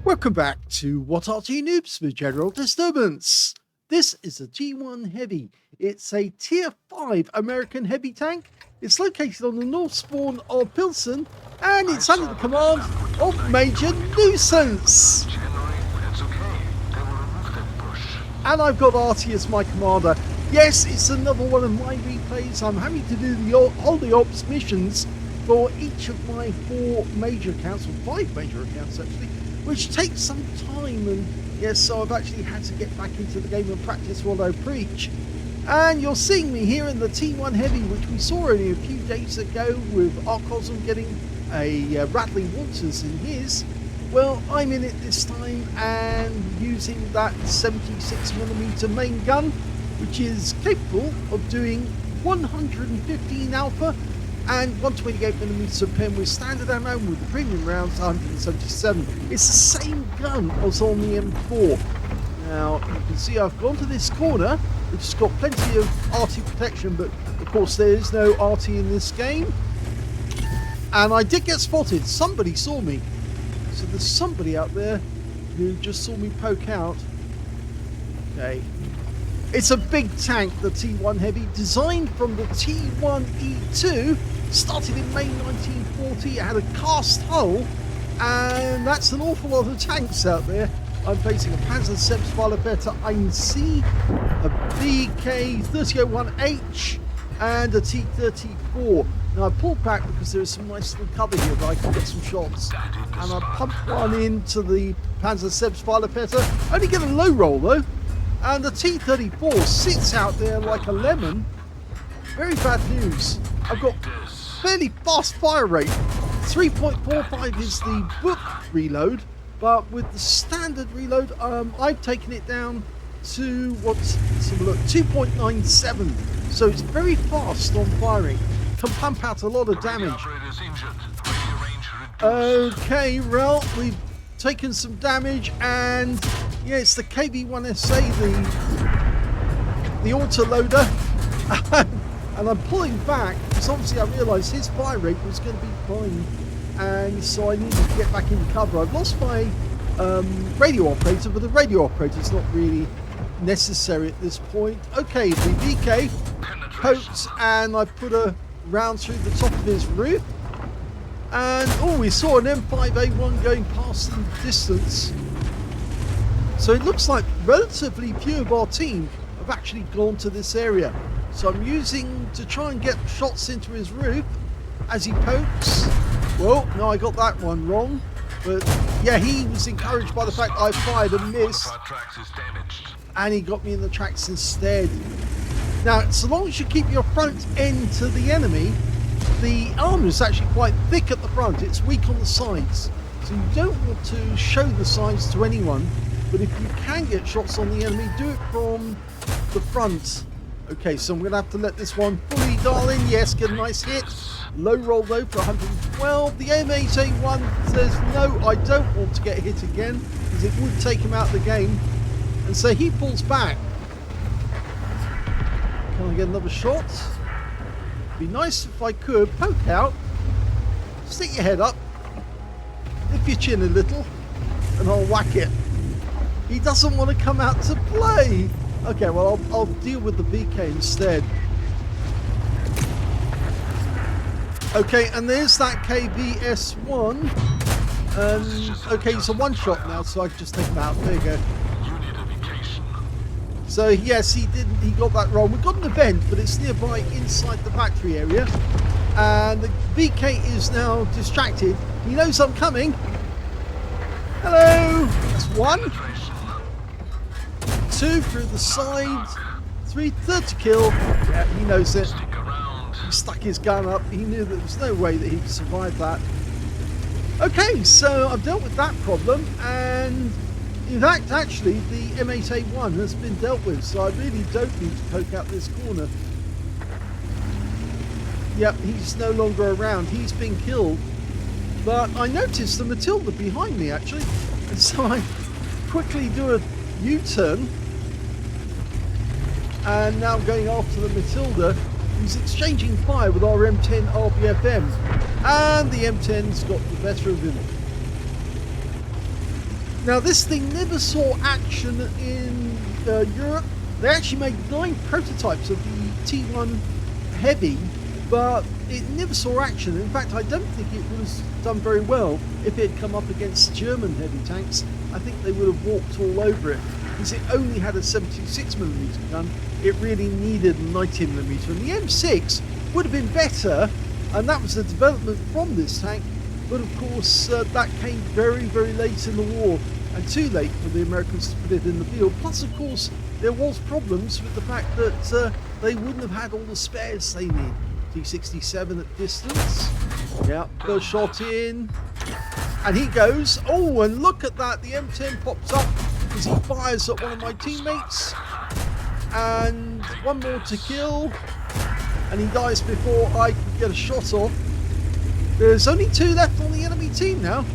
Welcome back to What Arty Noobs for General Disturbance. This is a G1 Heavy. It's a Tier 5 American heavy tank. It's located on the north spawn of Pilsen, and it's under the command of Major Nuisance. And I've got Arty as my commander. Yes, it's another one of my replays. I'm having to do the holiday ops missions for each of my 4 major accounts, or 5 major accounts actually, which takes some time, and yes, so I've actually had to get back into the game and practice what I preach. And you're seeing me here in the T1 Heavy, which we saw only a few days ago with Arcosm getting a Rattling Waters in his. Well, I'm in it this time and using that 76mm main gun, which is capable of doing 115 alpha and 128mm of pen with standard ammo, with the premium rounds 177. It's the same gun as on the M4. Now you can see I've gone to this corner, which has got plenty of Arty protection, but of course there is no Arty in this game. And I did get spotted. Somebody saw me. So there's somebody out there who just saw me poke out. Okay. It's a big tank, the T1 Heavy, designed from the T1E2, started in May 1940. It had a cast hull, and that's an awful lot of tanks out there. I'm facing a Panzer Selbstfahrerbetter 1C, a BK3001H, and a T34. Now I pulled back because there is some nice little cover here that I can get some shots. And I pumped one into the Panzer Selbstfahrerbetter. Only get a low roll though. And the T34 sits out there like a lemon. Very bad news. I've got fairly fast fire rate. 3.45 is the book reload, but with the standard reload, I've taken it down to, let's have a look, 2.97. So it's very fast on firing. Can pump out a lot of damage. Okay, well, we've taken some damage, and yeah, it's the KV-1SA, the autoloader, and I'm pulling back because obviously I realised his fire rate was going to be fine, and so I needed to get back in cover. I've lost my radio operator, but the radio operator is not really necessary at this point. Okay, the VK poked, and I put a round through the top of his roof. And oh, we saw an M5A1 going past in the distance. So it looks like relatively few of our team have actually gone to this area. So I'm using to try and get shots into his roof as he pokes. Well, no, I got that one wrong. But yeah, he was encouraged by the fact I fired and missed. And he got me in the tracks instead. Now, so long as you keep your front end to the enemy, the armour is actually quite thick at the front. It's weak on the sides. So you don't want to show the sides to anyone. But if you can get shots on the enemy, do it from the front. Okay, so I'm going to have to let this one fully dial in. Yes, get a nice hit. Low roll though for 112. The M8A1 says, no, I don't want to get hit again, because it would take him out of the game. And so he pulls back. Can I get another shot? Be nice if I could poke out, stick your head up, lift your chin a little, and I'll whack it. He doesn't want to come out to play. Okay, well I'll deal with the BK instead. Okay, and there's that KBS1. Okay, it's a one shot now, so I can just take him out. There you go. So yes, he got that wrong. We've got an event, but it's nearby inside the factory area. And the BK is now distracted. He knows I'm coming. Hello! That's 1. 2 through the side. 3, third to kill. Yeah, he knows it. He stuck his gun up. He knew that there was no way that he could survive that. Okay, so I've dealt with that problem, and in fact, actually, the M8A1 has been dealt with, so I really don't need to poke out this corner. Yep, he's no longer around. He's been killed. But I noticed the Matilda behind me, actually. And so I quickly do a U-turn. And now I'm going after the Matilda, who's exchanging fire with our M10 RBFM. And the M10's got the better of him. Now, this thing never saw action in Europe. They actually made 9 prototypes of the T1 Heavy, but it never saw action. In fact, I don't think it would have done very well if it had come up against German heavy tanks. I think they would have walked all over it, because it only had a 76mm gun. It really needed a 90mm, and the M6 would have been better, and that was a development from this tank. But of course, that came very, very late in the war, and too late for the Americans to put it in the field. Plus, of course, there was problems with the fact that they wouldn't have had all the spares they need. T67 at distance. Yeah, first shot in. And he goes. Oh, and look at that. The M10 pops up as he fires at one of my teammates. And one more to kill. And he dies before I can get a shot off. There's only 2 left on the enemy team now.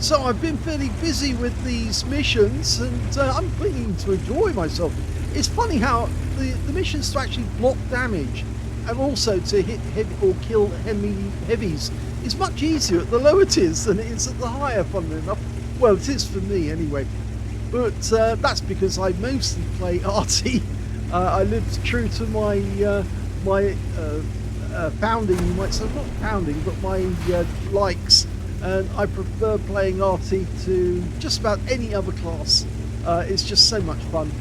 So I've been fairly busy with these missions, and I'm beginning to enjoy myself. It's funny how the missions to actually block damage and also to hit heavy or kill enemy heavies is much easier at the lower tiers than it is at the higher, funnily enough. Well, it is for me anyway. But that's because I mostly play Arty. I lived true to my founding, you might say, not founding, but my likes. And I prefer playing Arty to just about any other class. It's just so much fun.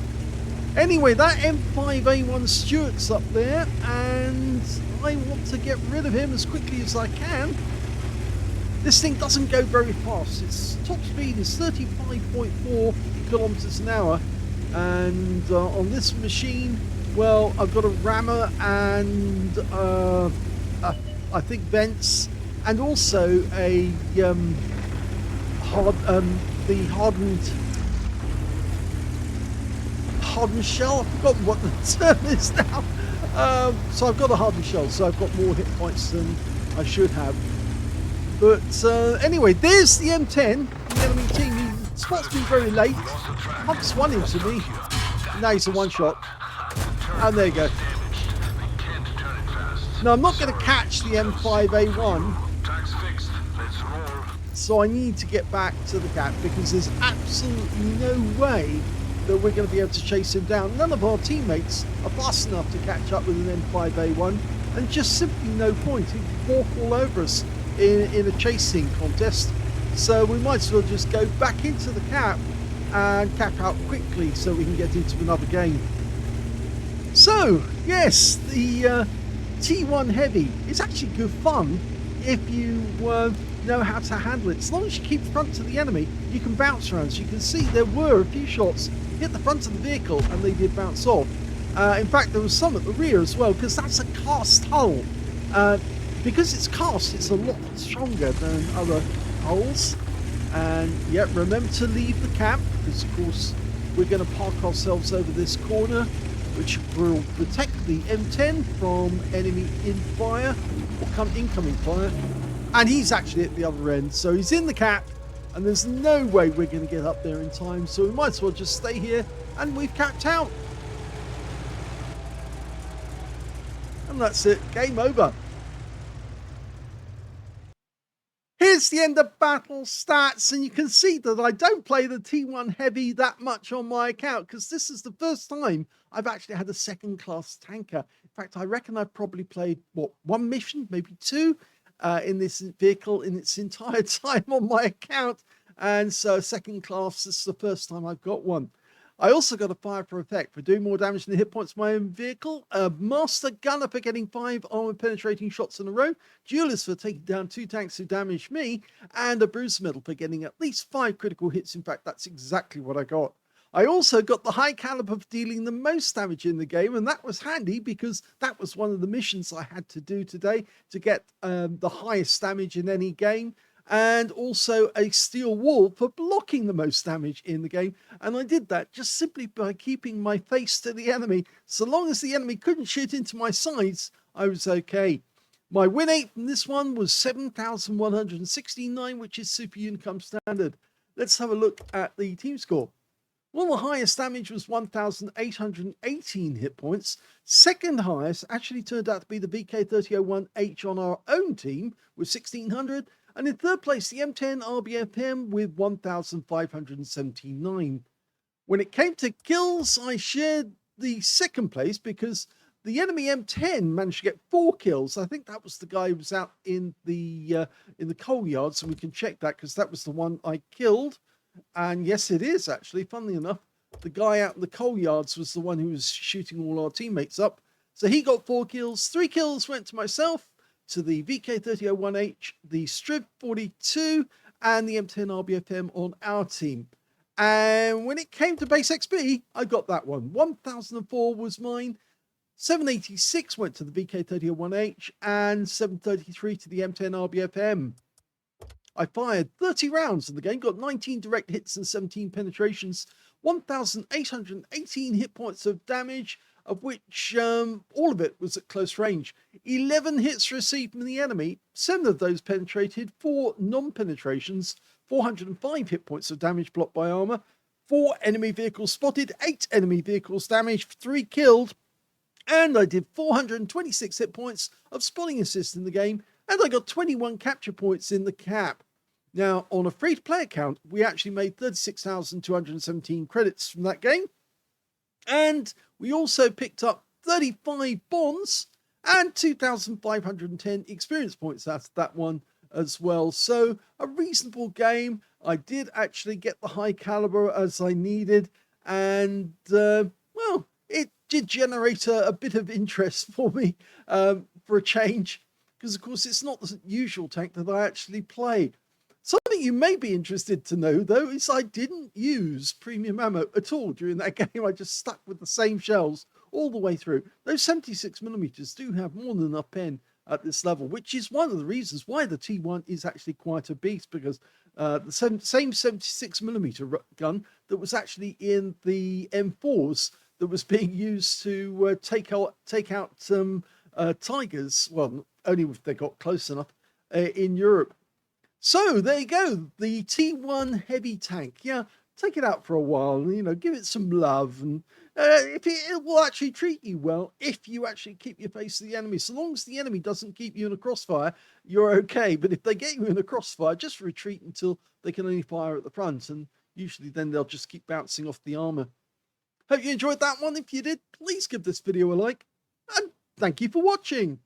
Anyway, that M5A1 Stuart's up there, and I want to get rid of him as quickly as I can. This thing doesn't go very fast. Its top speed is 35.4 kilometers an hour, and on this machine, well, I've got a rammer and I think vents, and also a hardened shell. I've forgotten what the term is now. So I've got a hardened shell, so I've got more hit points than I should have. But anyway, there's the M10, the enemy team. He spots me very late, pumps one into me. Now he's a one-shot. And there you go. Now I'm not going to catch the M5A1, so I need to get back to the gap, because there's absolutely no way that we're going to be able to chase him down. None of our teammates are fast enough to catch up with an M5A1, and just simply no point. He'd walk all over us in a chasing contest. So we might as well just go back into the cap and cap out quickly so we can get into another game. So, yes, the T1 Heavy is actually good fun if you know how to handle it. As long as you keep front to the enemy, you can bounce around. So you can see there were a few shots hit the front of the vehicle and they did bounce off. In fact, there was some at the rear as well, because that's a cast hull. Because it's cast, it's a lot stronger than other hulls. And yeah, remember to leave the cap, because of course we're going to park ourselves over this corner, which will protect the M10 from enemy fire or incoming fire. And he's actually at the other end, so he's in the cap, and there's no way we're going to get up there in time, so we might as well just stay here, and we've capped out. And that's it, game over. Here's the end of battle stats, and you can see that I don't play the T1 Heavy that much on my account, because this is the first time I've actually had a second class tanker. In fact, I reckon I've probably played, what, 1 mission, maybe 2, in this vehicle in its entire time on my account. And so second class, this is the first time I've got one. I also got a fire for effect for doing more damage than the hit points of my own vehicle, a master gunner for getting 5 armor penetrating shots in a row, duelist for taking down 2 tanks who damaged me, and a bruiser medal for getting at least 5 critical hits. In fact, that's exactly what I got. I also got the high caliber for dealing the most damage in the game, and that was handy because that was one of the missions I had to do today to get the highest damage in any game. And also a steel wall for blocking the most damage in the game. And I did that just simply by keeping my face to the enemy. So long as the enemy couldn't shoot into my sides, I was okay. My win rate from this one was 7,169, which is super income standard. Let's have a look at the team score. Well, the highest damage was 1,818 hit points. Second highest actually turned out to be the VK3001H on our own team with 1,600. And in third place, the M10 RBFM with 1,579. When it came to kills, I shared the second place because the enemy M10 managed to get 4 kills. I think that was the guy who was out in the coal yard, so we can check that because that was the one I killed. And yes, it is actually, funnily enough, the guy out in the coal yards was the one who was shooting all our teammates up. So he got 4 kills. 3 kills went to myself, to the VK3001H, the Striv 42, and the M10 RBFM on our team. And when it came to base XP, I got that one. 1004 was mine. 786 went to the VK3001H, and 733 to the M10 RBFM. I fired 30 rounds in the game, got 19 direct hits and 17 penetrations, 1,818 hit points of damage, of which all of it was at close range. 11 hits received from the enemy, 7 of those penetrated, 4 non-penetrations, 405 hit points of damage blocked by armor, 4 enemy vehicles spotted, 8 enemy vehicles damaged, 3 killed, and I did 426 hit points of spotting assist in the game, and I got 21 capture points in the cap. Now, on a free-to-play account, we actually made 36,217 credits from that game. And we also picked up 35 bonds and 2,510 experience points out of that one as well. So, a reasonable game. I did actually get the high caliber as I needed. And, well, it did generate a bit of interest for me for a change. Because, of course, it's not the usual tank that I actually play. Something you may be interested to know, though, is I didn't use premium ammo at all during that game. I just stuck with the same shells all the way through. Those 76mm do have more than enough pen at this level, which is one of the reasons why the T1 is actually quite a beast, because the same 76mm gun that was actually in the M4s that was being used to take out some Tigers, well, only if they got close enough, in Europe. So there you go, the T1 heavy tank. Yeah, take it out for a while, give it some love, and if it will actually treat you well if you actually keep your face to the enemy. So long as the enemy doesn't keep you in a crossfire, you're okay. But if they get you in a crossfire, just retreat until they can only fire at the front, and usually then they'll just keep bouncing off the armor. Hope you enjoyed that one. If you did, please give this video a like, and thank you for watching.